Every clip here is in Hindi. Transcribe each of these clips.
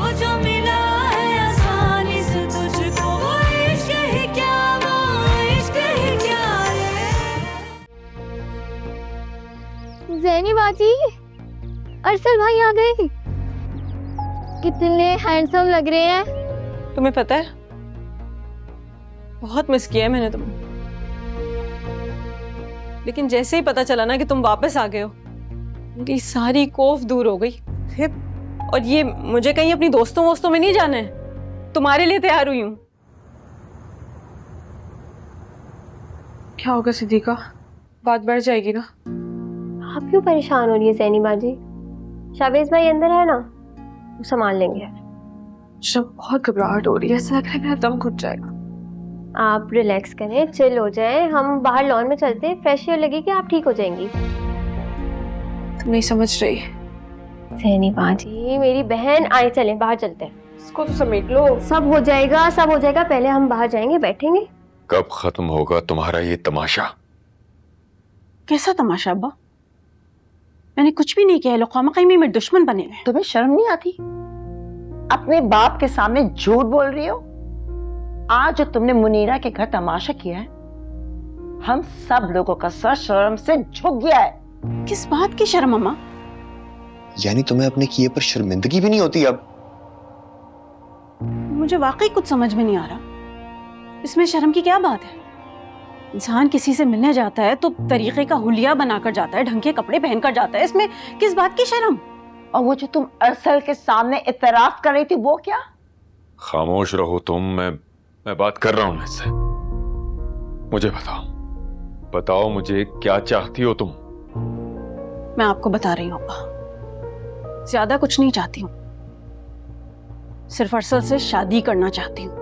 वो जो मिला है आसानी से तुझको, वो इश्क ही क्या, वो इश्क ही क्या रे। ज़ैनी बाजी, अरसल भाई आ गए। कितने हैंडसम लग रहे हैं। तुम्हें पता है, बहुत मिस किया है मैंने तुम्हें, लेकिन जैसे ही पता चला ना कि तुम वापस आ गए हो, मेरी सारी खौफ दूर हो गई। और ये मुझे कहीं अपनी दोस्तों में नहीं जाना है, तुम्हारे लिए तैयार हुई हूँ। क्या होगा सिद्दीका, बात बढ़ जाएगी ना। आप क्यों परेशान हो रही है ज़ैनी बाजी? शाबेज भाई अंदर है ना, वो संभाल लेंगे। जब बहुत घबराहट हो रही है, ऐसा लग रहा है मेरा दम घुट जाएगा। आप रिलैक्स करें, चिल हो जाएं। हम बाहर लॉन में चलते हैं, फ्रेश एयर लगेगी, आप ठीक हो जाएंगी। नहीं समझ रही। ज़ैनी बाजी मेरी बहन, आए चलें बाहर चलते हैं। इसको तो समेट लो। सब हो जाएगा, सब हो जाएगा। पहले हम बाहर जाएंगे, बैठेंगे। कब खत्म होगा तुम्हारा ये तमाशा? कैसा तमाशा अब्बा? मैंने कुछ भी नहीं किया, लोग खामखा में मेरे दुश्मन बने हुए। तुम्हें शर्म नहीं आती? अपने बाप के सामने झूठ बोल रही हो। आज जो तुमने मुनीरा के घर तमाशा किया है, हम सब लोगों का सर शर्म से झुक गया है। किस बात की शर्म अम्मा? यानी तुम्हें अपने किए पर शर्मिंदगी भी नहीं होती अब? मुझे वाकई कुछ समझ में नहीं आ रहा, इसमें शर्म की क्या बात है? इंसान किसी से मिलने जाता है तो तरीके का हुलिया बनाकर जाता है, ढंग के कपड़े पहनकर जाता है, इसमें किस बात की शर्म? और वो जो तुम अरसल के सामने इतराफ कर रही थी, वो क्या? खामोश रहो तुम, मैं बात कर रहा हूं मुझसे। मुझे बताओ मुझे क्या चाहती हो तुम? मैं आपको बता रही हूँ अब्बा, ज्यादा कुछ नहीं चाहती हूँ, सिर्फ अरसल से शादी करना चाहती हूँ।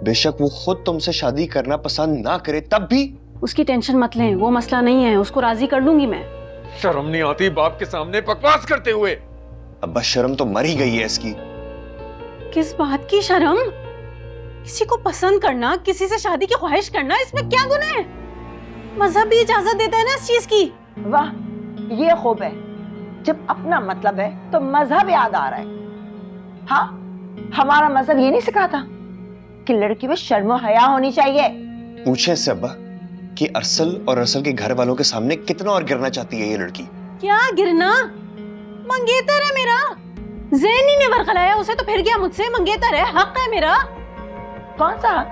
बेशक वो खुद तुमसे शादी करना पसंद ना करे तब भी? उसकी टेंशन मत लें, वो मसला नहीं है, उसको राजी कर लूंगी मैं। शर्म नहीं आती बाप के सामने बकवास करते हुए? अब बस शर्म तो मर ही गई है इसकी। किस बात की शर्म? किसी को पसंद करना, किसी से शादी की ख्वाहिश करना, इसमें क्या गुनाह है? मजहब भी इजाजत देता है ना इस चीज की। वाह, ये खूब है, जब अपना मतलब है तो मजहब याद आ रहा है। हाँ, हमारा मजहब ये नहीं सिखाता कि लड़की में शर्म और हया होनी चाहिए। पूछे इससे अब्बा कि अरसल और अरसल के घर वालों के सामने कितना और गिरना चाहती है ये लड़की? क्या गिरना? मंगेतर है मेरा, ज़ैनी ने बरखलाया उसे तो फिर गया मुझसे। मंगेतर है, हक है मेरा। कौन सा हक?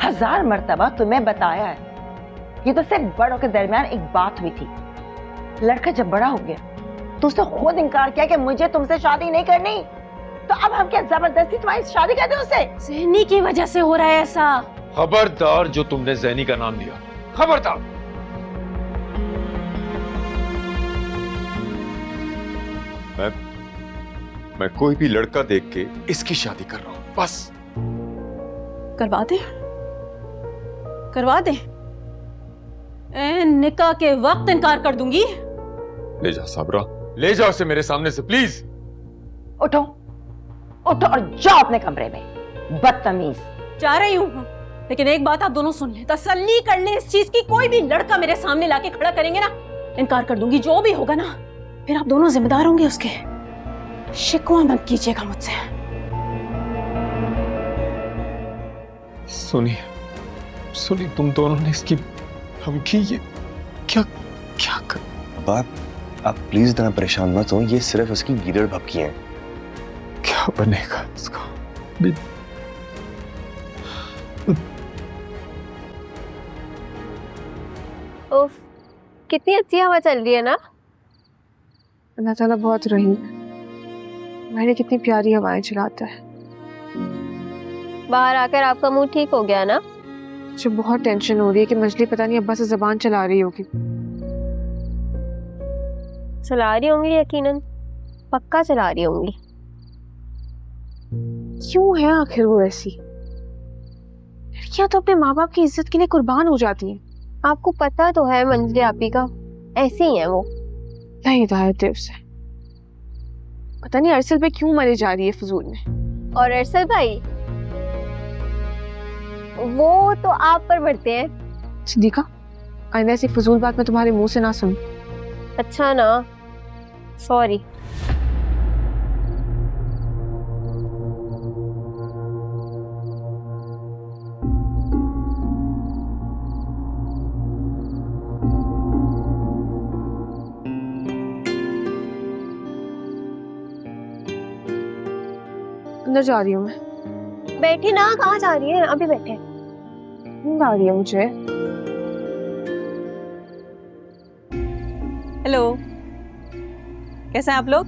1000 मर्तबा तुम्हें बताया है, ये तो सिर्फ बड़ों के दरमियान एक बात हुई थी। लड़का जब बड़ा हो गया तो उसने खुद इनकार किया कि मुझे तुमसे शादी नहीं करनी। तो अब हम क्या जबरदस्ती तुम्हारी शादी कर दें उससे? ज़ैनी की वजह से हो रहा है ऐसा। खबरदार जो तुमने ज़ैनी का नाम लिया, खबरदार। मैं कोई भी लड़का देख के इसकी शादी कर रहा हूं, बस। करवा दे। निकाह के वक्त इनकार कर दूंगी। ले जा साबरा, ले जाओ उसे मेरे सामने से प्लीज। उठो और जाओ अपने कमरे में, बदतमीज। जा रही हूँ, लेकिन एक बात आप दोनों सुन लें, तसल्ली कर लें इस चीज की, कोई भी लड़का मेरे सामने लाके खड़ा करेंगे ना, इनकार कर दूंगी। जो भी होगा ना, फिर आप दोनों जिम्मेदार होंगे उसके। शिकवा मत कीजिएगा मुझसे। सुनी तुम दोनों ने इसकी धमकी, ये क्या कर? बाप आप प्लीज इतना परेशान मत हो, ये सिर्फ उसकी गीदड़ भपकी हैं। क्या बनेगा इसका? उफ, कितनी अच्छी हवा चल रही है ना। अल्लाह ताला बहुत रहीम है, मैंने कितनी प्यारी हवाएं चलाता है। बाहर आकर आपका मूड ठीक हो गया ना? मुझे बहुत टेंशन हो रही है कि मछली पता नहीं अब्बा से जबान चला रही होगी। चला रही होंगी, यकीनन पक्का चला रही होंगी। क्यों है आखिर वो ऐसी? लड़कियां तो अपने माँ बाप की इज्जत के लिए कुर्बान हो जाती हैं। आपको पता तो है मंजरी आपी का, ऐसी ही है वो। नहीं हिदायत है उसे, पता नहीं अरसल पे क्यों मरे जा रही है फजूल में। और अरसल भाई वो तो आप पर बढ़ते हैं। सिद्दीका, आइंदा ऐसी फजूल बात मैं तुम्हारे मुंह से ना सुन। अच्छा ना, सॉरी। अंदर जा रही हूँ मैं। बैठी ना, कहाँ जा रही है? अभी बैठे। नींद आ रही है मुझे। हेलो, कैसे हैं आप लोग?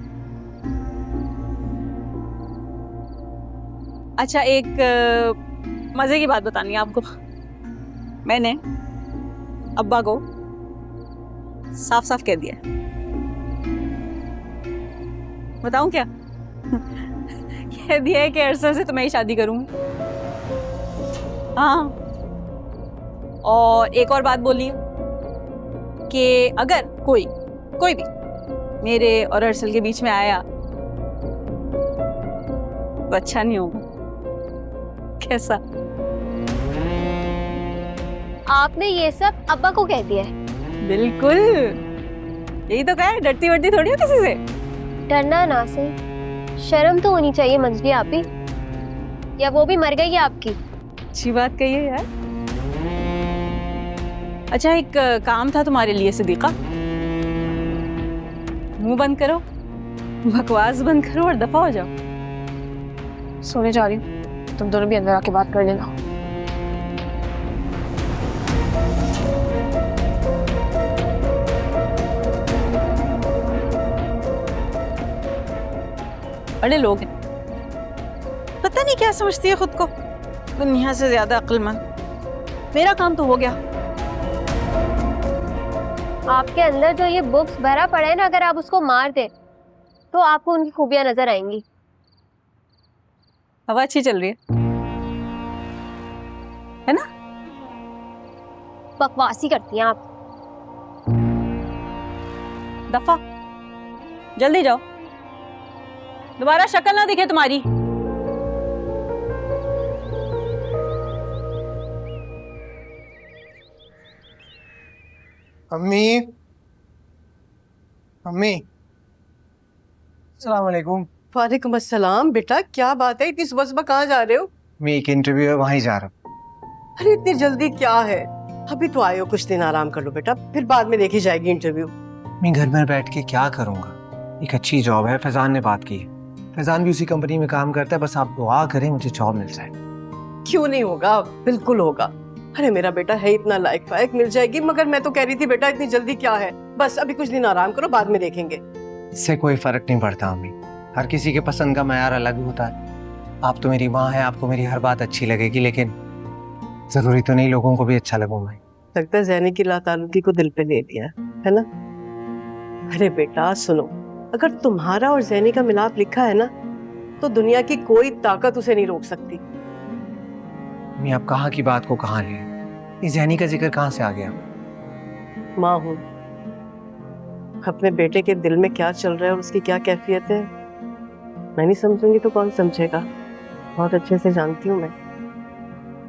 अच्छा, एक मजे की बात बतानी है आपको। मैंने अब्बा को साफ साफ कह दिया है। बताऊं क्या? कह दिया है कि अरसल से तो मैं ही शादी करूंगी। हाँ, और एक और बात बोली है कि अगर कोई भी मेरे और अरसल के बीच में आया तो अच्छा नहीं होगा। कैसा? आपने ये सब अब्बा को कह दिया है? बिल्कुल, यही तो कहा है। डरती वरती थोड़ी हो किसी से। डरना ना से, शर्म तो होनी चाहिए मंजली आप ही। या वो भी मर गई है आपकी? अच्छी बात कही है यार। अच्छा, एक काम था तुम्हारे लिए सिद्दीका। मुंह बंद करो, बकवास बंद करो और दफा हो जाओ। सोने जा रही हूँ, तुम दोनों भी अंदर आके बात कर लेना। बड़े लोग हैं, पता नहीं क्या समझती है खुद को, दुनिया से ज्यादा अक्लमंद। मेरा काम तो हो गया। आपके अंदर जो ये बुक्स भरा पड़ा है ना, अगर आप उसको मार दे तो आपको उनकी खूबियां नजर आएंगी। हवा अच्छी चल रही है ना? बकवासी करती हैं आप। दफा, जल्दी जाओ, दोबारा शक्ल ना दिखे तुम्हारी। अम्मी, अम्मी, अस्सलाम वालेकुम। वालेकुम अस्सलाम। बेटा क्या बात है, इतनी सुबह सुबह कहाँ जा रहे हो? मैं एक इंटरव्यू है वहीं जा रहा हूँ। अरे इतनी जल्दी क्या है? अभी तो आए हो, कुछ दिन आराम कर लो बेटा, फिर बाद में देखी जाएगी इंटरव्यू। मैं घर में बैठ के क्या करूँगा? एक अच्छी जॉब है, फैजान ने बात की है। फैजान भी उसी कंपनी में काम करता है, बस आप दुआ करें मुझे जॉब मिल जाए। क्यों नहीं होगा, बिल्कुल होगा। अरे मेरा बेटा है इतना लायक फायक, मिल जाएगी। मगर मैं तो कह रही थी बेटा इतनी जल्दी क्या है, बस अभी कुछ दिन आराम करो, बाद में देखेंगे। इससे कोई फर्क नहीं पड़ता अम्मी, हर किसी के पसंद का मयार अलग होता है। आप तो मेरी माँ है, आपको मेरी हर बात अच्छी लगेगी, लेकिन जरूरी तो नहीं लोगों को भी अच्छा लगूंगा। लगता है ज़ैनी की लातालुकी को दिल पे ले लिया है ना? अरे बेटा सुनो, अगर तुम्हारा और ज़ैनी का मिलाप लिखा है ना, तो दुनिया की कोई ताकत उसे नहीं रोक सकती। मैं आप कहाँ की बात को कहाँ ले, इस ज़ैनी का जिक्र कहाँ से आ गया? माँ हूँ, अपने बेटे के दिल में क्या चल रहा है और उसकी क्या कैफियत है मैं नहीं समझूंगी तो कौन समझेगा। बहुत अच्छे से जानती हूँ मैं।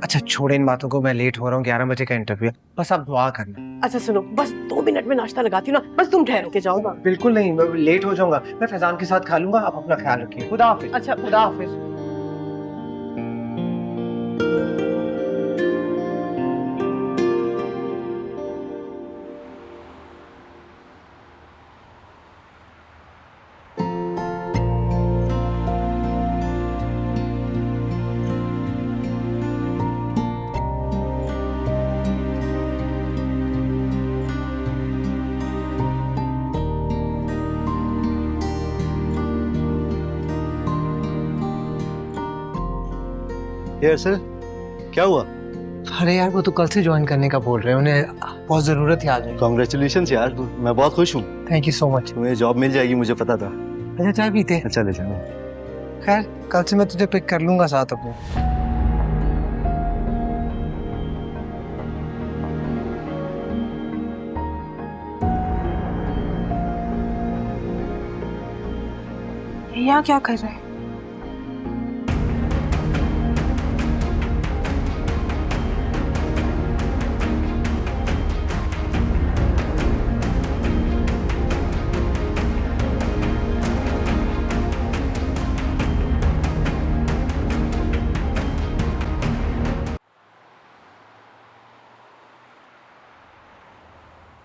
अच्छा छोड़े इन बातों को, मैं लेट हो रहा हूँ, 11 बजे का इंटरव्यू है, बस आप दुआ करना। अच्छा सुनो, बस 2 मिनट में नाश्ता लगाती हूँ ना, बस तुम ठहरो के जाओ ना। बिल्कुल नहीं, मैं लेट हो जाऊंगा, मैं फैजान के साथ खा लूंगा, आप अपना ख्याल रखिए। खुदा हाफिज। अच्छा खुदा हाफिज। ये अरसल क्या हुआ? अरे यार वो तो कल से ज्वाइन करने का बोल रहे हैं, उन्हें बहुत जरूरत है आज। कॉन्ग्रेचुलेशंस यार, मैं बहुत खुश हूँ। Thank you so much. तुम्हें जॉब मिल जाएगी, मुझे पता था। अच्छा चाय पीते? अच्छा ले जाओ। खैर कल से मैं तुझे पिक कर लूंगा साथ अपने। यहाँ क्या कर रहे हैं?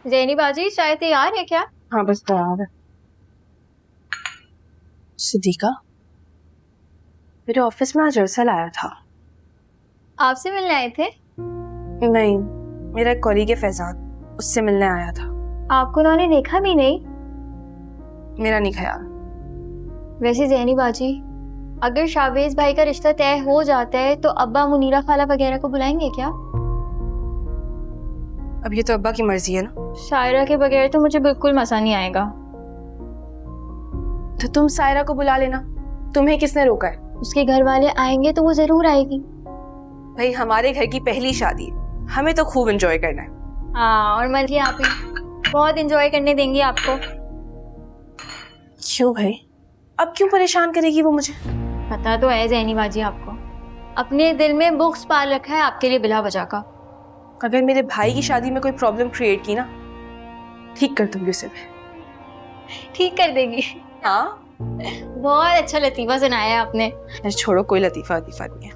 ज़ैनी बाजी चाय तैयार है क्या? हाँ बस तैयार है। सिद्दीका, मेरे ऑफिस में आज अरसल आया था। आपसे मिलने आए थे? नहीं, मेरा एक कॉलीग है फैजाद, उससे मिलने आया था। आपको उन्होंने देखा भी नहीं? मेरा नहीं ख्याल। वैसे ज़ैनी बाजी, अगर शावेज भाई का रिश्ता तय हो जाता है तो अब्बा मुनीरा खाला वगैरह को बुलाएंगे क्या? अब ये तो अब्बा की मर्जी है ना। शायरा के बगैर तो मुझे बिल्कुल मजा नहीं आएगा। तो तुम सायरा को बुला लेना, तुम्हें किसने रोका है? उसके घर वाले आएंगे तो वो जरूर आएगी। भाई हमारे घर की पहली शादी है, हमें तो खूब एंजॉय करना है। हाँ, और मर्जी आप ही बहुत एंजॉय करने देंगी आपको। क्यों भाई, अब क्यों परेशान करेगी वो मुझे? पता तो है ज़ैनी बाजी आपको, अपने दिल में बुक्स पाल रखा है आपके लिए बिला वजह का। अगर मेरे भाई की शादी में कोई प्रॉब्लम क्रिएट की ना, ठीक कर दूंगी उसे मैं। ठीक कर देगी? हाँ, बहुत अच्छा लतीफा सुनाया है आपने। अरे छोड़ो, कोई लतीफा वतीफा नहीं है।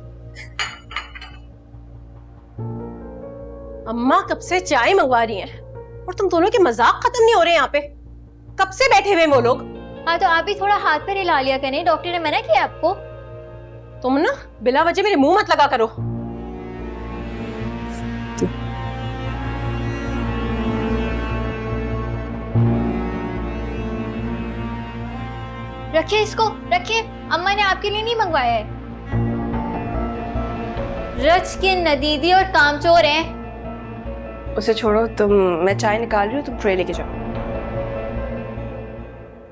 अम्मा कब से चाय मंगवा रही हैं और तुम दोनों के मजाक खत्म नहीं हो रहे यहाँ पे। कब से बैठे हुए हैं वो लोग। हाँ तो आप भी थोड़ा हाथ पे हिला लिया करें, डॉक्टर ने मना किया आपको? तुम ना बिला वजह मेरे मुंह मत लगा करो। रखिए इसको, रखिए, अम्मा ने आपके लिए नहीं मंगवाया है। रच के नदीदी और कामचोर हैं। उसे छोड़ो, तुम, मैं चाय निकाल रही हूँ, तुम ट्रे लेके जाओ।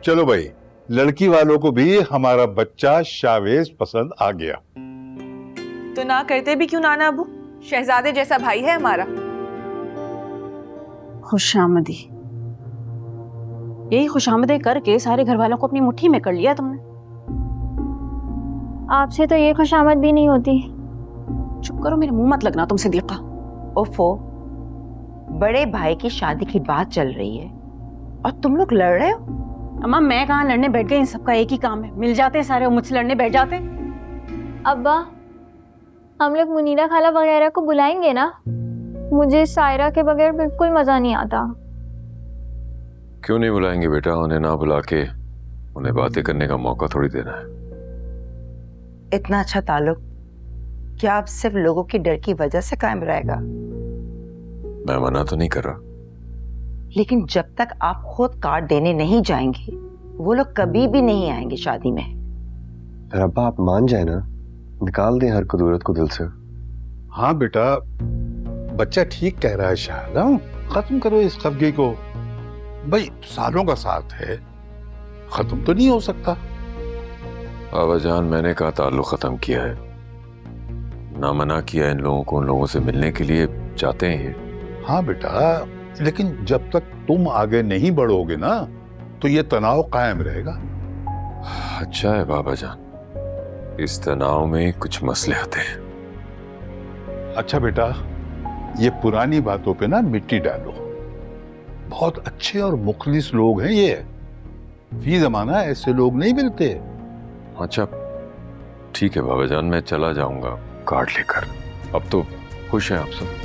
चलो भाई, लड़की वालों को भी हमारा बच्चा शावेज पसंद आ गया। तो ना करते भी क्यों नाना अबू, शहजादे जैसा भाई है हमारा। खुशामदी, यही खुशामदे करके सारे घर वालों को अपनी मुट्ठी में कर लिया तुमने। आपसे तो ये खुशामद भी नहीं होती। चुप करो, मेरे मुंह मत लगना तुम सिद्दीका। ओफो, बड़े भाई की शादी की बात चल रही है और तुम लोग लड़ रहे हो। अम्मा मैं कहाँ लड़ने बैठ गई, इन सबका एक ही काम है, मिल जाते सारे और मुझसे लड़ने बैठ जाते। अब्बा, हम लोग मुनीरा खाला वगैरह को बुलाएंगे ना? मुझे सायरा के बगैर बिल्कुल मजा नहीं आता। क्यों नहीं बुलाएंगे बेटा, उन्हें ना बुला के उन्हें बातें करने का मौका थोड़ी देना है। इतना अच्छा ताल्लुक क्या अब सिर्फ लोगों के डर की वजह से कायम रहेगा? मैं मना तो नहीं कर रहा, लेकिन जब तक आप खुद कार्ड देने नहीं जाएंगे, वो लोग कभी भी नहीं आएंगे शादी में। रब्बा आप मान जाए ना, निकाल दें हर कदूरत को दिल से। हाँ बेटा, बच्चा ठीक कह रहा है शायद। खत्म करो इस खफगी को। भाई सालों का साथ है, खत्म तो नहीं हो सकता। बाबा जान, मैंने कहा ताल्लुक खत्म किया है, ना मना किया इन लोगों को उन लोगों से मिलने के लिए चाहते हैं ये। हाँ बेटा, लेकिन जब तक तुम आगे नहीं बढ़ोगे ना, तो ये तनाव कायम रहेगा। अच्छा है बाबा जान, इस तनाव में कुछ मसले आते हैं। अच्छा बेटा, ये पुरानी बातों पे ना मिट्टी डालो। बहुत अच्छे और मुखलिस लोग हैं ये, फी जमाना ऐसे लोग नहीं मिलते। अच्छा ठीक है बाबा जान, मैं चला जाऊंगा कार्ड लेकर। अब तो खुश हैं आप सब?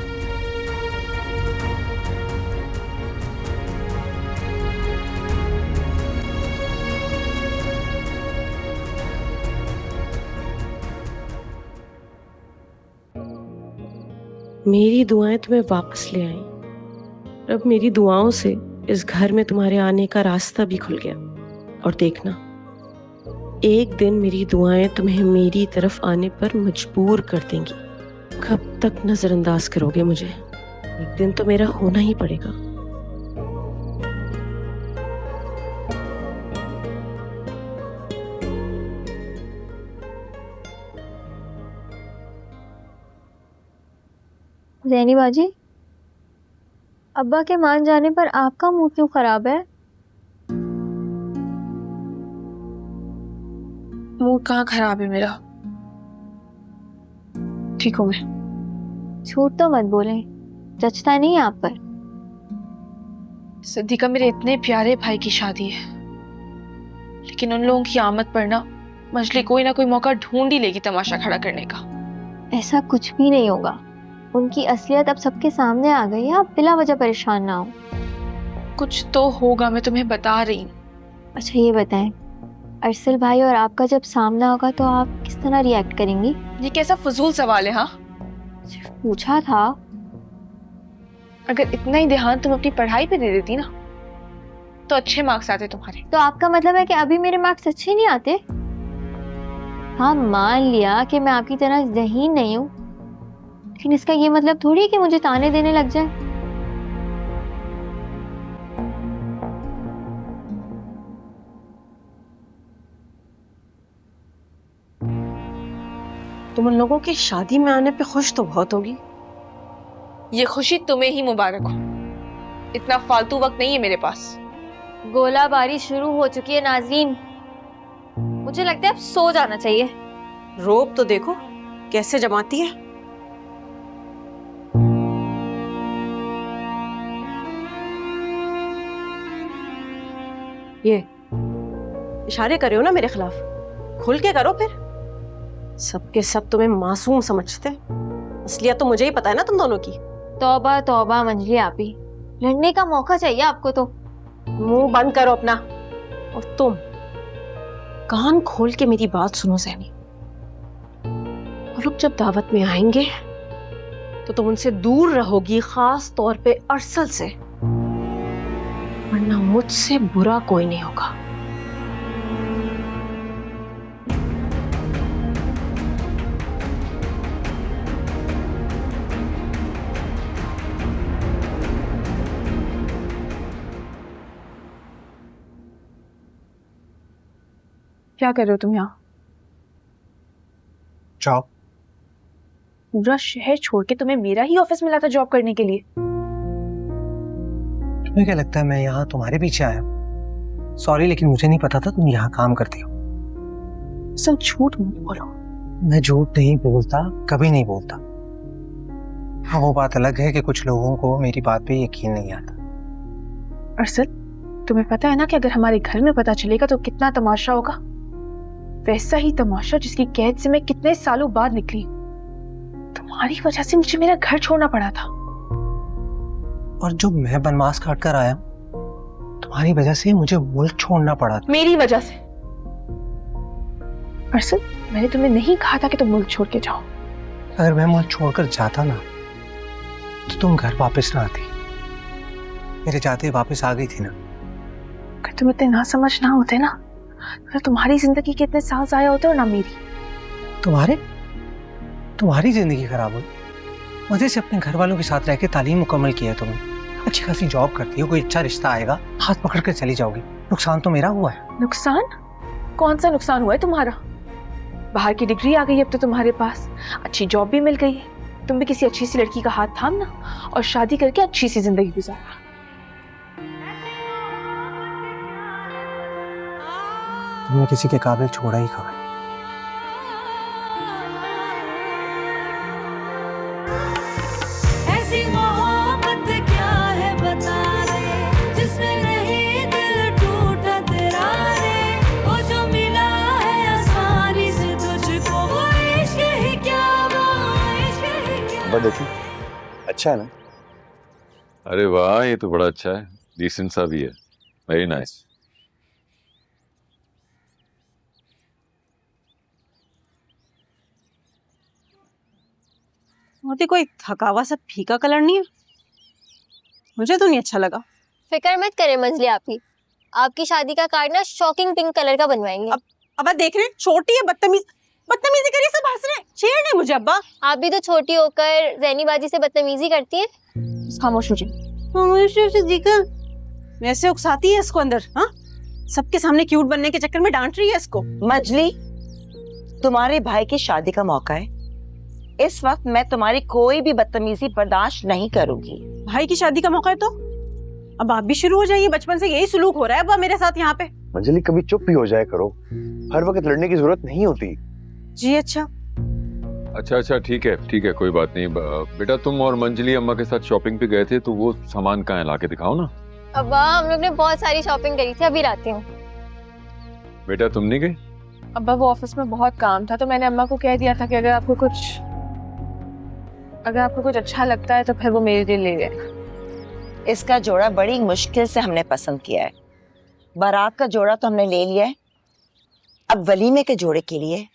मेरी दुआएं तुम्हें वापस ले आई। अब मेरी दुआओं से इस घर में तुम्हारे आने का रास्ता भी खुल गया। और देखना, एक दिन मेरी दुआएं तुम्हें मेरी तरफ आने पर मजबूर कर देंगी। कब तक नजरअंदाज करोगे मुझे? एक दिन तो मेरा होना ही पड़ेगा। ज़ैनी बाजी, अब्बा के मान जाने पर आपका मुंह क्यों खराब है? मूड कहाँ खराब है मेरा, ठीक हूँ मैं। झूठ तो मत बोलें, जचता नहीं है आप पर। सिद्दीका, मेरे इतने प्यारे भाई की शादी है, लेकिन उन लोगों की आमद पर ना मजली कोई ना कोई मौका ढूंढ ही लेगी तमाशा खड़ा करने का। ऐसा कुछ भी नहीं होगा, उनकी असलियत अब सबके सामने आ गई है, आप बिला वजह परेशान ना हो। कुछ तो होगा, मैं तुम्हें बता रही हूँ। अच्छा ये बताएं, अरसल भाई और आपका जब सामना होगा तो आप किस तरह रिएक्ट करेंगी? ये कैसा फजूल सवाल है? हाँ, सिर्फ पूछा था। अगर इतना ही ध्यान तुम अपनी पढ़ाई पे दे देती ना तो अच्छे मार्क्स आते तुम्हारे। तो आपका मतलब है कि अभी मेरे मार्क्स अच्छे नहीं आते? हाँ, मान लिया कि मैं आपकी तरह ज़हीन नहीं हूँ, लेकिन इसका ये मतलब थोड़ी है कि मुझे ताने देने लग जाए। तुम उन लोगों की शादी में आने पे खुश तो बहुत होगी। ये खुशी तुम्हें ही मुबारक हो। इतना फालतू वक्त नहीं है मेरे पास। गोलाबारी शुरू हो चुकी है नाज़रीन, मुझे लगता है अब सो जाना चाहिए। रोब तो देखो कैसे जमाती है। ये इशारे कर रहे हो ना मेरे खिलाफ, खुल के करो फिर। सबके सब तुम्हें मासूम समझते, असलियत तो मुझे ही पता है ना तुम दोनों की। तौबा तौबा मंजली आपी, लड़ने का मौका चाहिए आपको तो। मुंह बंद करो अपना। और तुम कान खोल के मेरी बात सुनो ज़ैनी। वो लोग जब दावत में आएंगे तो तुम उनसे दूर रहोगी, खास तौर पे अरसल से, वरना मुझसे बुरा कोई नहीं होगा। क्या कर रहे हो तुम यहाँ? जॉब। पूरा शहर छोड़ के तुम्हें मेरा ही ऑफिस मिला था जॉब करने के लिए। तुम्हें क्या लगता है मैं यहाँ तुम्हारे पीछे आया? सॉरी, लेकिन मुझे नहीं पता था तुम यहाँ काम करती हो। सब झूठ मत बोलो। मैं झूठ नहीं बोलता, कभी नहीं बोलता। हाँ, वो बात अलग है कि कुछ लोगों को मेरी बात पे यकीन नहीं आता। अरसल, तुम्हें पता है ना कि अगर हमारे घर में पता चलेगा तो कितना तमाशा होगा। वैसा ही तमाशा जिसकी कैद से मैं कितने सालों बाद निकली। तुम्हारी वजह से मुझे मेरा घर छोड़ना पड़ा था। और जो मैं बनवास काट कर आया, तुम्हारी वजह से मुझे मुल्क छोड़ना पड़ा था। मेरी वजह से? अरसल, मैंने तुम्हें नहीं कहा था कि तुम मुल्क छोड़ के जाओ। अगर मैं मुल्क छोड़कर जाता ना तो तुम घर वापस ना आती। मेरे जाते वापस आ गई थी ना। अगर तुम इतने ना समझ ना होते ना तो तुम्हारी जिंदगी के इतने साल जाया होते और ना मेरी। तुम्हारी जिंदगी खराब हुई। मजे से अपने घर वालों के साथ रह के तालीम मुकम्मल किया है तुमने। अच्छी खासी जॉब करती हो, कोई अच्छा रिश्ता आएगा हाथ पकड़ कर चली जाओगी। नुकसान तो मेरा हुआ है। नुकसान? कौन सा नुकसान हुआ है तुम्हारा? बाहर की डिग्री आ गई अब तो तुम्हारे पास, अच्छी जॉब भी मिल गई है। तुम भी किसी अच्छी सी लड़की का हाथ थामना और शादी करके अच्छी सी जिंदगी गुजारना। तुमने किसी के काबिल छोड़ा ही कहाँ है। ऐसी मोहब्बत क्या है बता रे, जिसमें नहीं दिल टूटा तेरा रे। वो जो मिला है आसानी से तुझको, वो इश्क ही क्या, वो इश्क ही क्या। देखी, अच्छा है ना? अरे वाह, ये तो बड़ा अच्छा है, डिसेंट सा भी है, वेरी नाइस। मोती कोई थकावा सा फीका कलर नहीं है, मुझे तो नहीं अच्छा लगा। फिक्र मत करें मंजली आपी, आपकी शादी का कार्ड ना शॉकिंग पिंक कलर का बनवाएंगे। अब देख रहे हैं, छोटी है, बदतमीजी करिए, सब हंस रहे हैं, छेड़ रहे मुझे। अब्बा, आप भी तो छोटी होकर ज़ैनीबाजी से बदतमीजी करती है। खामोश हो जाइए। वैसे उकसाती है इसको अंदर। हाँ, सबके सामने क्यूट बनने के चक्कर में डांट रही है इसको। मजली, तुम्हारे भाई की शादी का मौका है। इस वक्त मैं तुम्हारी कोई भी बदतमीजी बर्दाश्त नहीं करूंगी। भाई की शादी का मौका है तो अब आप भी शुरू हो जाइए। बचपन से यही सुलूक हो रहा है अब मेरे साथ यहाँ पे। मंजली, कभी चुप भी हो जाए करो, हर वक्त लड़ने की जरूरत नहीं होती। जी अच्छा ठीक है, कोई बात नहीं। बेटा, तुम और मंजली अम्मा के साथ शॉपिंग पे गए थे, तो वो सामान कहाँ है, लाके दिखाओ ना। अब्बा, हम लोग ने बहुत सारी शॉपिंग करी थी, अभी लाती हूँ। बेटा, तुम नहीं गई? अब्बा, वो ऑफिस में बहुत काम था तो मैंने अम्मा को कह दिया था कि अगर आपको कुछ अच्छा लगता है तो फिर वो मेरे लिए ले जाए। इसका जोड़ा बड़ी मुश्किल से हमने पसंद किया है। बारात का जोड़ा तो हमने ले लिया है, अब वलीमे के जोड़े के लिए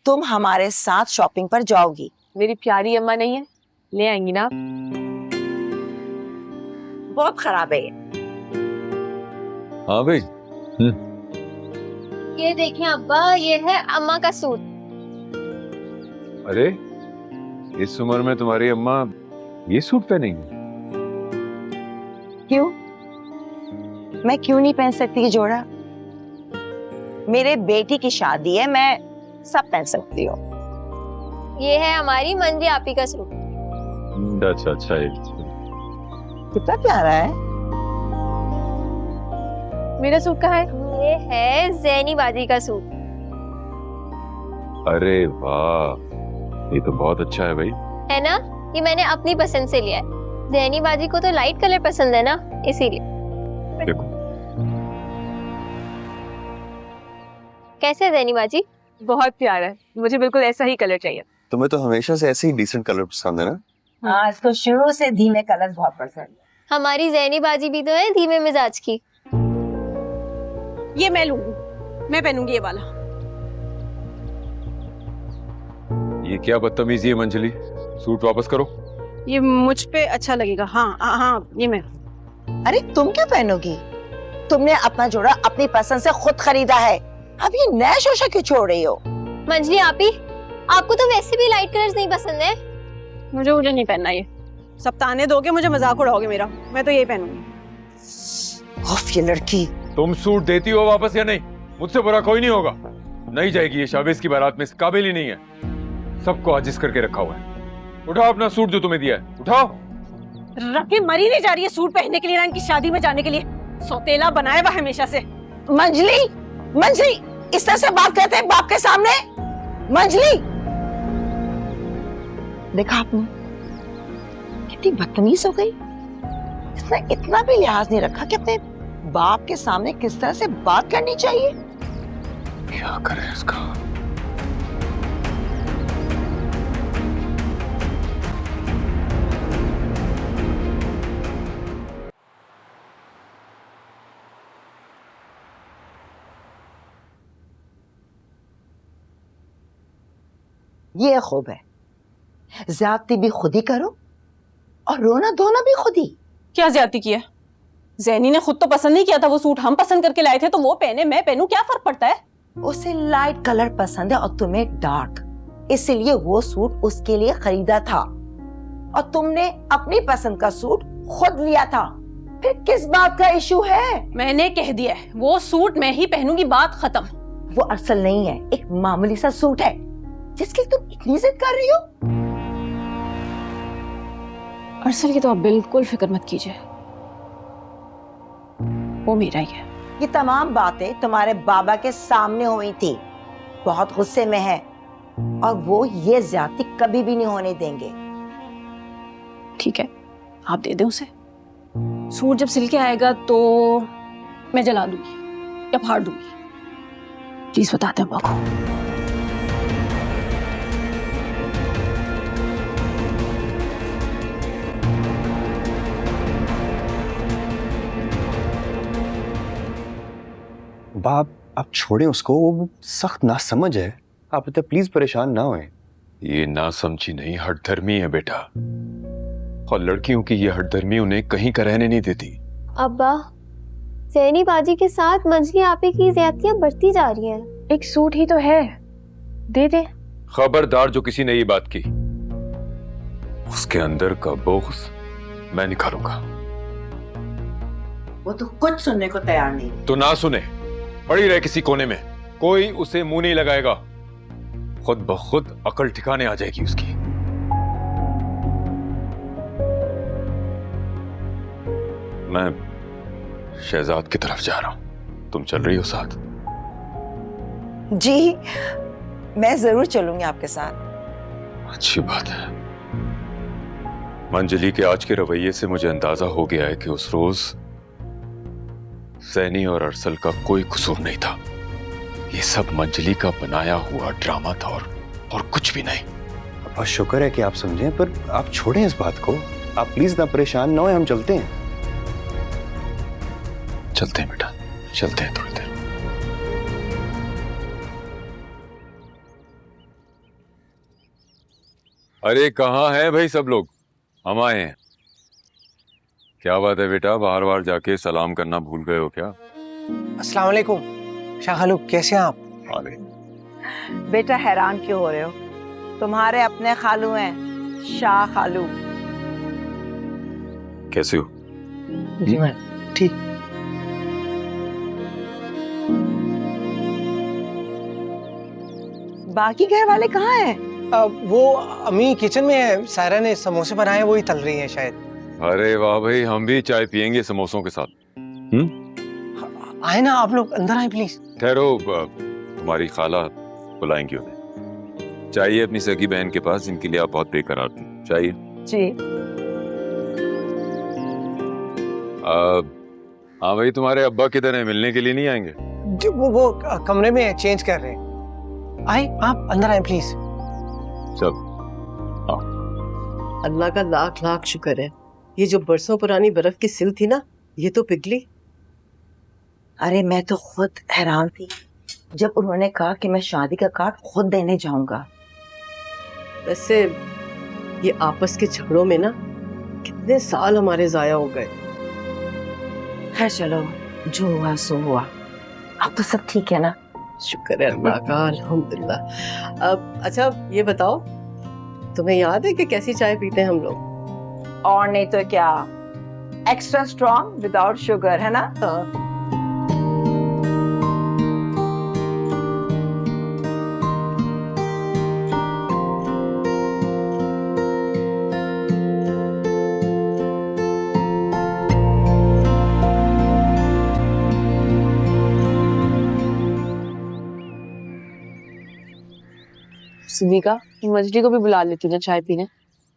तुम हमारे साथ शॉपिंग पर जाओगी। मेरी प्यारी अम्मा नहीं है, ले आएंगी ना? बहुत खराब है ये। हाँ भाई। ये देखें अब्बा, ये है अम्मा का सूट। अरे इस उम्र में तुम्हारी अम्मा ये सूट पहनेंगी? क्यों? मैं क्यों नहीं पहन सकती ये जोड़ा? मेरे बेटी की शादी है, मैं सब पहन सकती हूँ। ये है हमारी मंजी आपी का सूट। अच्छा अच्छा कितना प्यारा है। मेरा सूट कहाँ है? ये है जैनी बाजी का सूट। अरे वाह, ये तो बहुत अच्छा है भाई। है ना? ये मैंने अपनी पसंद से लिया है। जैनी बाजी को तो लाइट कलर पसंद है ना, इसीलिए। देखो कैसे है जैनी बाजी? बहुत प्यारा है, मुझे बिल्कुल ऐसा ही कलर चाहिए। तुम्हें तो हमेशा से ऐसे ही डिसेंट कलर पसंद है ना? हाँ, इसको शुरू से धीमे कलर बहुत पसंद है। हमारी जैनी बाजी भी तो है धीमे मिजाज की। ये मैं लूंगी, मैं पहनूंगी ये वाला। ये क्या बदतमीजी है मंजली, सूट वापस करो। ये मुझ पे अच्छा लगेगा। हाँ हाँ, ये मैं। अरे तुम क्यों पहनोगी? तुमने अपना जोड़ा अपनी पसंद से खुद खरीदा है, अब ये नया शोशा क्यों छोड़ रही हो? मंजली आपी, आपको तो वैसे भी लाइट कलर्स नहीं पसंद है। मुझे नहीं पहनना ये। सब ताने दोगे, मुझे मजाक उड़ाओगे मेरा। मैं तो यही पहनूंगी। उफ, ये लड़की। तुम सूट देती हो वापस या नहीं? मुझसे बुरा कोई नहीं होगा। नहीं जाएगी ये शाबेज की बारात में, इस काबिल ही नहीं है। सबको आजिज करके रखा हुआ है। उठाओ अपना सूट जो तुम्हें दिया है, उठाओ। रखी मरी नहीं जा रही है सूट पहनने के लिए ना इनकी शादी में जाने के लिए। सौतेला बनाया हुआ हमेशा से। मंजली, मंजली, इस तरह से बात करते हैं बाप के सामने? मंजली, देखा आपने कितनी बदतमीज हो गई। इसने इतना भी लिहाज नहीं रखा कि अपने बाप के सामने किस तरह से बात करनी चाहिए। क्या करें इसका? ये खूब है, ज्यादती भी खुद ही करो और रोना धोना भी खुद ही। क्या ज्यादती किया? जैनी ने खुद तो पसंद नहीं किया था वो सूट, हम पसंद करके लाए थे तो वो पहने, मैं पहनूं, क्या फर्क पड़ता है? उसे लाइट कलर पसंद है और तुम्हें डार्क, इसलिए वो सूट उसके लिए खरीदा था और तुमने अपनी पसंद का सूट खुद लिया था। फिर किस बात का इशू है? मैंने कह दिया है वो सूट मैं ही पहनूंगी, बात खत्म। वो असल नहीं है, एक मामूली सा सूट है जिसकी तुम इतनी जिद कर रही हो। अरसल की तो आप बिल्कुल फिक्र मत कीजिए, वो मेरा ही है। ये तमाम बातें तुम्हारे बाबा के सामने हुई थी, बहुत गुस्से में है और वो ये ज्यादती कभी भी नहीं होने देंगे। ठीक है, आप दे दें उसे। सूट जब सिल के आएगा तो मैं जला दूंगी या फाड़ दूंगी। प्लीज बता दें अब्बा को। बाप आप छोड़े उसको, वो सख्त नासमझ है। आप इतने प्लीज परेशान ना होएं। ये नासमझी नहीं, हठधर्मी है बेटा, और लड़कियों की ये हठधर्मी उन्हें कहीं का रहने नहीं देती। अब्बा, जैनी बाजी के साथ मंजली आपी की ज्यादतियां बढ़ती जा रही हैं। एक सूट ही तो है, दे दे। खबरदार जो किसी ने ये बात की, उसके अंदर का बोझ मैं निकालूंगा। वो तो कुछ सुनने को तैयार नहीं। तो ना सुने, पड़ी रहे किसी कोने में, कोई उसे मुंह नहीं लगाएगा। खुद ब खुद अकल ठिकाने आ जाएगी उसकी। मैं शहजाद की तरफ जा रहा हूं, तुम चल रही हो साथ? जी, मैं जरूर चलूंगी आपके साथ। अच्छी बात है। मंजली के आज के रवैये से मुझे अंदाजा हो गया है कि उस रोज सैनी और अरसल का कोई कसूर नहीं था। ये सब मंजली का बनाया हुआ ड्रामा था और कुछ भी नहीं। बस शुक्र है कि आप समझें, पर आप छोड़ें इस बात को। आप प्लीज ना परेशान ना हों, हम चलते हैं। चलते हैं बेटा, चलते हैं थोड़ी देर। अरे कहाँ है भाई सब लोग? हम आए हैं। क्या बात है बेटा, बाहर बाहर जाके सलाम करना भूल गए हो क्या? अस्सलाम वालेकुम शाह खालू, कैसे हैं आप? अरे बेटा हैरान क्यों हो रहे हो? तुम्हारे अपने खालू हैं, शाह खालू। कैसे हो? जी मैं ठीक। बाकी घर वाले कहाँ हैं? वो अम्मी किचन में है, सायरा ने समोसे बनाए, वही तल रही है शायद। अरे वाह भाई, हम भी चाय पियेंगे समोसों के साथ। आए ना आप लोग, अंदर आए प्लीज। ठहरो, तुम्हारी खाला बुलाएंगी उन्हें। चाहिए अपनी सगी बहन के पास, जिनके लिए आप बहुत बेकरार थे। चाहिए जी। हाँ भाई, तुम्हारे अब्बा किधर है? मिलने के लिए नहीं आएंगे? वो कमरे में चेंज कर रहे हैं। आए आप अंदर आए प्लीज। सब अल्लाह का लाख लाख शुक्र है, ये जो बरसों पुरानी बर्फ की सिल थी ना, ये तो पिघली। अरे मैं तो खुद हैरान थी जब उन्होंने कहा कि मैं शादी का कार्ड खुद देने जाऊंगा। वैसे ये आपस के झगड़ों में ना कितने साल हमारे जाया हो गए। खैर चलो, जो हुआ सो हुआ। अब तो सब ठीक है ना? शुक्र है अल्लाह का, अल्हम्दुलिल्लाह। अब अच्छा ये बताओ, तुम्हें याद है कि कैसी चाय पीते हैं हम लोग? और नहीं तो क्या, एक्स्ट्रा स्ट्रॉन्ग विदाउट शुगर, है ना? हाँ। सुनिका, मजली को भी बुला लेती ना चाय पीने।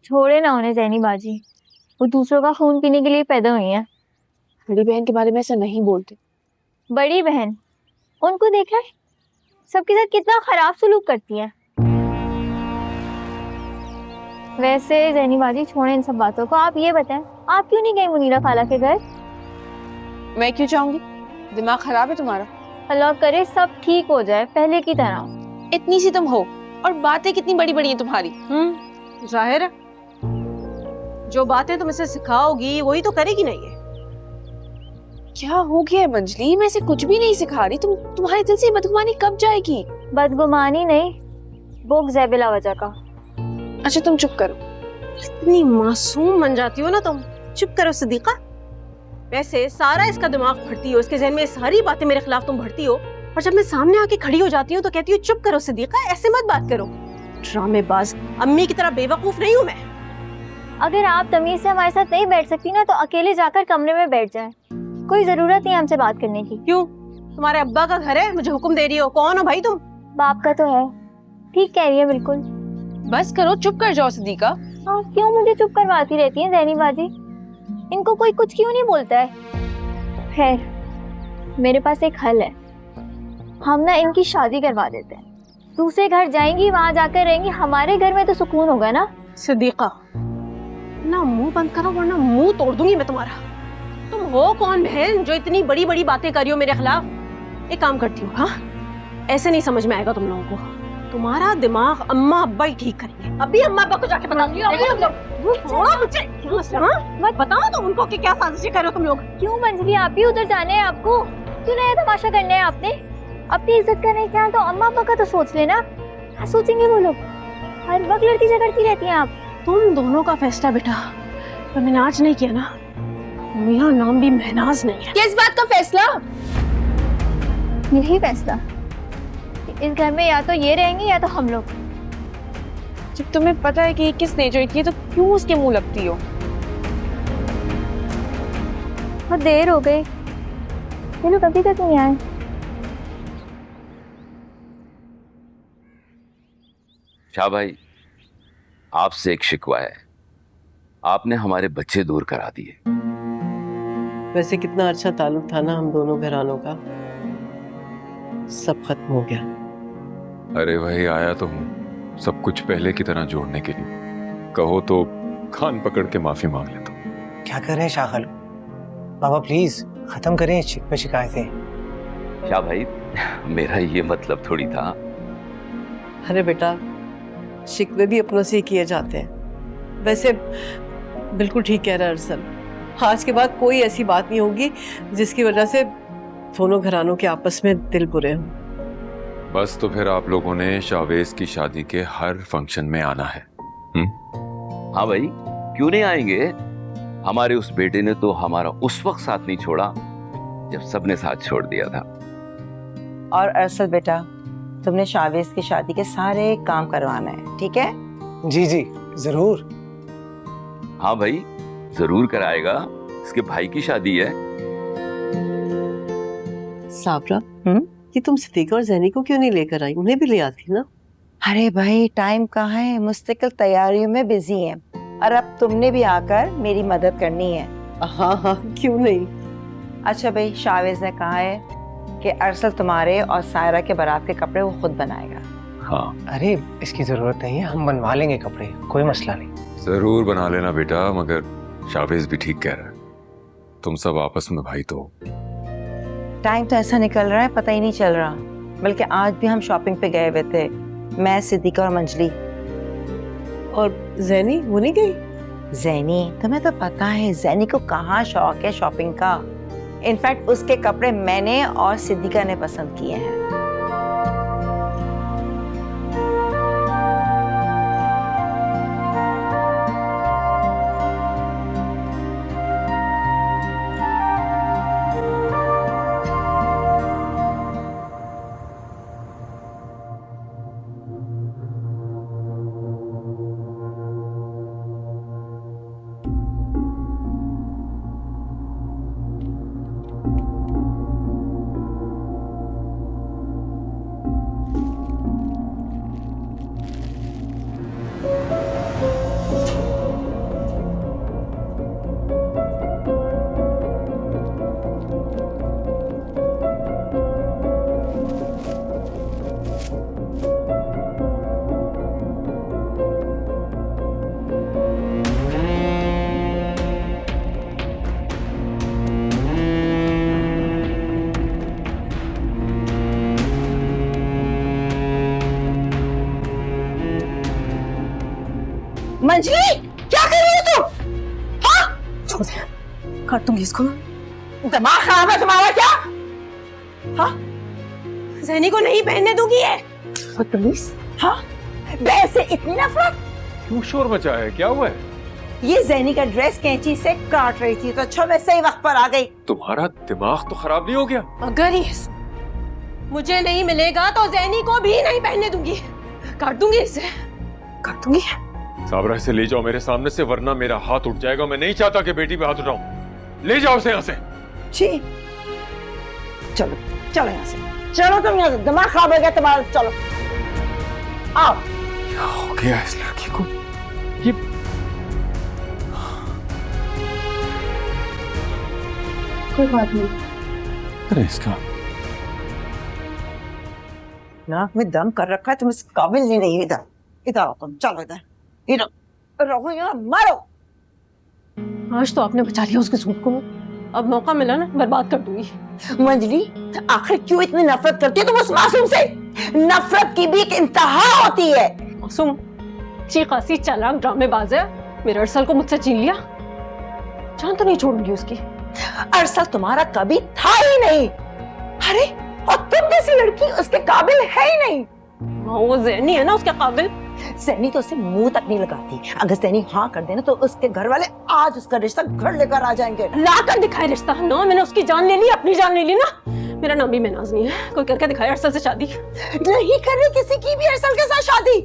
छोड़े ना उन्हें जैनी बाजी, वो दूसरों का खून पीने के लिए पैदा हुई हैं। बड़ी बहन के बारे में ऐसा नहीं बोलते। बड़ी बहन, उनको देखा है सबके साथ कितना खराब सलूक करती है। वैसे जैनी बाजी, छोड़े इन सब बातों को। आप ये बताएं, आप क्यों नहीं गई मुनीरा खाला के घर? मैं क्यों जाऊंगी? दिमाग खराब है तुम्हारा? अल्लाह करे सब ठीक हो जाए पहले की तरह। इतनी सी तुम हो और बातें कितनी बड़ी बड़ी हैं तुम्हारी। जाहिर है, जो बातें तुम इसे सिखाओगी वही तो करेगी नहीं है। क्या हो गया है मंजली? मैं इसे कुछ भी नहीं सिखा रही। तुम्हारे दिल से बदगुमानी कब जाएगी? बदगुमानी नहीं, बुग़्ज़ है बिला वजह का। अच्छा तुम चुप करो। इतनी मासूम बन जाती हो ना तुम। चुप करो सदीका। वैसे सारा इसका दिमाग भरती हो, इसके ज़हन में सारी बातें मेरे खिलाफ तुम भरती हो, और जब मैं सामने आके खड़ी हो जाती हूँ तो कहती हूँ चुप करो सदीका, ऐसे मत बात करो। ड्रामेबाज अम्मी की तरह बेवकूफ नहीं हूँ मैं। अगर आप तमीज से हमारे साथ नहीं बैठ सकती ना, तो अकेले जाकर कमरे में बैठ जाएं। कोई जरूरत नहीं हमसे बात करने की। क्यों? तुम्हारे अब्बा का घर है, मुझे हुक्म दे रही हो? कौन हो भाई तुम? बाप का तो है। ठीक कह रही है बिल्कुल। बस करो, चुप कर जाओ सदीका। आप क्यों मुझे चुप करवाती रहती हैं जैनी बाजी? इनको कोई कुछ क्यों नहीं बोलता है? खैर, मेरे पास एक हल है। हम ना इनकी शादी करवा देते हैं, दूसरे घर जाएंगी, वहां जाकर रहेंगी। हमारे घर में तो सुकून होगा ना। सदीका, ना मुंह बंद करो वरना मुंह तोड़ दूंगी मैं तुम्हारा। तुम हो कौन बहन जो इतनी बड़ी बड़ी बातें कर रही हो मेरे खिलाफ? एक काम करती हूँ, हाँ ऐसे नहीं समझ में आएगा तुम लोगों को। तुम्हारा दिमाग अम्मा अब्बा ही ठीक करेंगे। अभी अम्मा अब्बा को जाके बताऊंगी। छोड़ो मुझे। मत बताओ तो उनको कि क्या साजिशें कर रहे हो तुम लोग। क्यों मंजली, आप ही उधर जाने हैं आपको? क्यों नया तमाशा करना है आपने? अपनी इज्जत करने क्या तो अम्मा अब्बा का तो सोच लेना। क्या सोचेंगे वो लोग? हर वक्त लड़ती झगड़ती रहती हैं आप। तुम दोनों का फैसला बेटा, पर मैंने आज नहीं किया ना, मेरा नाम भी महनाज नहीं है। किस बात का फैसला? यही फैसला, इस घर में या तो ये रहेंगे या तो हम लोग। जब तुम्हें पता है कि ये किस नेचर की है तो क्यों उसके मुंह लगती हो? बहुत देर हो गई, ये लोग अभी तक नहीं आए। शाह भाई, आपसे एक शिकवा है, आपने हमारे बच्चे दूर करा दिए। वैसे कितना अच्छा ताल्लुक था ना हम दोनों घरानों का, सब खत्म हो गया। अरे भाई, आया तो हूँ सब कुछ पहले की तरह जोड़ने के लिए। कहो तो कान पकड़ के माफी मांग लेता हूँ। क्या कर रहे हैं शाह खालू? बाबा प्लीज खत्म करें शिकवे शिकायतें। शाह भाई, मेरा ये मतलब थोड़ी था। अरे बेटा, शिकवे भी अपनों से ही किए जाते हैं। वैसे बिल्कुल ठीक कह रहा है अरसल, आज के बाद कोई ऐसी बात नहीं होगी जिसकी वजह से दोनों घरानों के आपस में दिल बुरे हों। बस तो फिर आप लोगों ने शावेज की शादी के हर फंक्शन में आना है। हाँ भाई, क्यों नहीं आएंगे? हमारे उस बेटे ने तो हमारा उस वक्त साथ नहीं छोड़ा जब सबने साथ छोड़ दिया था। और अरसल बेटा, तुमने शावेज की शादी के सारे काम करवाना है, ठीक है? जी जी जरूर। हाँ भाई, जरूर कराएगा, इसके भाई की शादी है। साबरा, ये तुम सिद्दीका और जैनी को क्यों नहीं लेकर आई? उन्हें भी ले आती ना। अरे भाई, टाइम कहाँ है, मुस्तकिल तैयारियों में बिजी हैं। और अब तुमने भी आकर मेरी मदद करनी है। हाँ हाँ, क्यों नहीं। अच्छा भाई, शावेज ने कहा है कि अरसल तुम्हारे और सायरा के बारात के कपड़े वो खुद बनाएगा। हाँ, अरे इसकी जरूरत नहीं है, हम बनवा लेंगे कपड़े, कोई मसला नहीं। जरूर बना लेना बेटा, मगर शावेज भी ठीक कह रहा है, तुम सब आपस में भाई तो हो। टाइम तो ऐसा निकल रहा है, पता ही नहीं चल रहा। बल्कि आज भी हम शॉपिंग पे गए हुए थे, मैं, सिद्दीका और मंजली। और जैनी, वो नहीं गई? जैनी, तुम्हें तो पता है जैनी को कहाँ शौक है शॉपिंग का। इनफैक्ट उसके कपड़े मैंने और सिद्दीका ने पसंद किए हैं। मंजली, क्या कर रही हो तुम? हाँ? छोड़ दे, काट दूंगी इसको। दिमाग खराब है तुम्हारा क्या? हाँ? जैनी को नहीं पहनने दूंगी ये। बदतमीज। हाँ? बहन से इतनी नफरत? क्यों शोर मचा है, क्या हुआ है? ये जैनी का ड्रेस कैंची से काट रही थी तो अच्छा मैं सही वक्त पर आ गई। तुम्हारा दिमाग तो खराब नहीं हो गया? अगर ये मुझे नहीं मिलेगा तो जैनी को भी नहीं पहनने दूंगी। काट दूंगी इसे, काट दूंगी। साबरा, इसे ले जाओ मेरे सामने से, वरना मेरा हाथ उठ जाएगा। मैं नहीं चाहता कि बेटी पे हाथ उठाऊं। ले जाओ उसे यहाँ से। जी, चलो चलो यहाँ से, चलो तुम यहाँ से, दिमाग खराब हो गया तुम्हारा, चलो आओ। क्या हो गया इस लड़की को? ये कोई बात नहीं। अरे इसका नाक में दम कर रखा है, तुम इस काबिल नहीं रही। इधर इधर आओ तुम, चलो इधर इधर रहो, यहाँ मारो। आज तो आपने बचा लिया उसके सूट को, अब मौका मिला ना बर्बाद कर दूंगी। मंजली, आखिर क्यों इतनी नफरत करती है तुम उस मासूम से? नफरत की भी एक इंतहा होती है। मासूम अच्छी खासी चालाक ड्रामेबाज है, मेरे अरसल को मुझसे छीन लिया, जान तो नहीं छोड़ूंगी उसकी। अरसल तुम्हारा कभी था ही नहीं। अरे और तुम जैसी लड़की उसके काबिल है ही नहीं। वो ज़हनी है ना उसके काबिल। ज़हनी तो उसे मुंह तक नहीं लगाती। अगर ज़हनी हाँ कर देना तो उसके घर वाले आज उसका रिश्ता घर लेकर आ जाएंगे। ला कर दिखाए रिश्ता ना, मैंने उसकी जान ले ली, अपनी जान ले ली ना। मेरा नाम भी महनाज नहीं है, कोई करके दिखाए अरसल से शादी। नहीं कर रही किसी की भी अरसल के साथ शादी।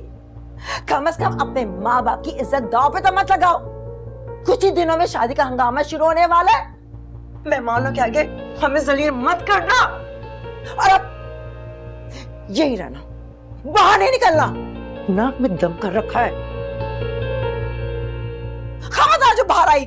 कम से कम अपने माँ बाप की इज्जत दांव पे तो मत लगाओ। कुछ ही दिनों में शादी का हंगामा शुरू होने वाला है। मेहमानों के आगे हमें जलील मत करना, और अब यही रहना, बाहर नहीं निकलना। नाक में दम कर रखा है, खबरदार जो बाहर आई